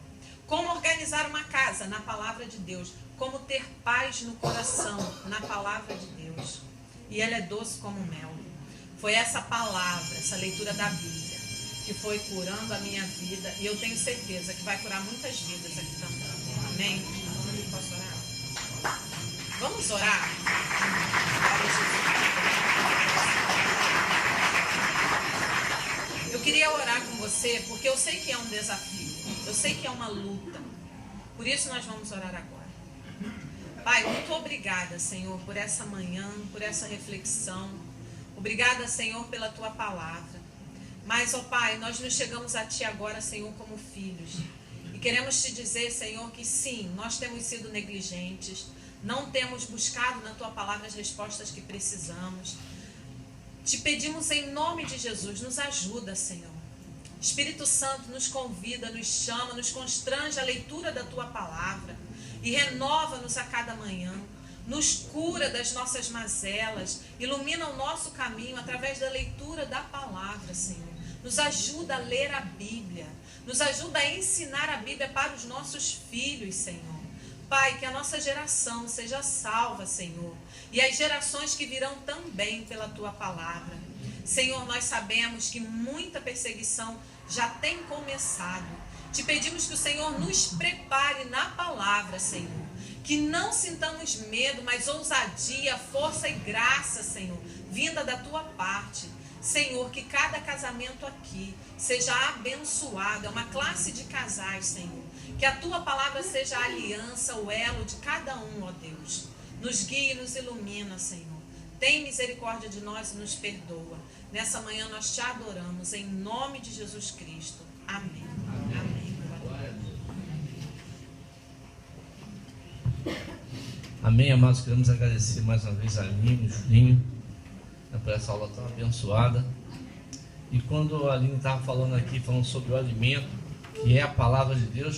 D: Como organizar uma casa na palavra de Deus. Como ter paz no coração na palavra de Deus. E ela é doce como mel. Foi essa palavra, essa leitura da Bíblia, que foi curando a minha vida. E eu tenho certeza que vai curar muitas vidas aqui também. Amém? Posso orar? Vamos orar? Eu queria orar com você, porque eu sei que é um desafio. Eu sei que é uma luta. Por isso nós vamos orar agora. Pai, muito obrigada, Senhor, por essa manhã, por essa reflexão. Obrigada, Senhor, pela Tua palavra. Mas, ó Pai, nós nos chegamos a Ti agora, Senhor, como filhos. E queremos Te dizer, Senhor, que sim, nós temos sido negligentes. Não temos buscado na Tua palavra as respostas que precisamos. Te pedimos em nome de Jesus, nos ajuda, Senhor. Espírito Santo nos convida, nos chama, nos constrange a leitura da Tua palavra. E renova-nos a cada manhã. Nos cura das nossas mazelas, ilumina o nosso caminho através da leitura da palavra, Senhor. Nos ajuda a ler a Bíblia, nos ajuda a ensinar a Bíblia para os nossos filhos, Senhor. Pai, que a nossa geração seja salva, Senhor, e as gerações que virão também pela Tua palavra. Senhor, nós sabemos que muita perseguição já tem começado. Te pedimos que o Senhor nos prepare na palavra, Senhor. Que não sintamos medo, mas ousadia, força e graça, Senhor, vinda da Tua parte. Senhor, que cada casamento aqui seja abençoado, é uma classe de casais, Senhor. Que a Tua palavra seja a aliança, o elo de cada um, ó Deus. Nos guia e nos ilumina, Senhor. Tem misericórdia de nós e nos perdoa. Nessa manhã nós Te adoramos, em nome de Jesus Cristo. Amém. Amém.
A: Amém, amados. Queremos agradecer mais uma vez a Aline, Julinho, por essa aula tão abençoada. E quando a Aline estava falando aqui, falando sobre o alimento, que é a palavra de Deus,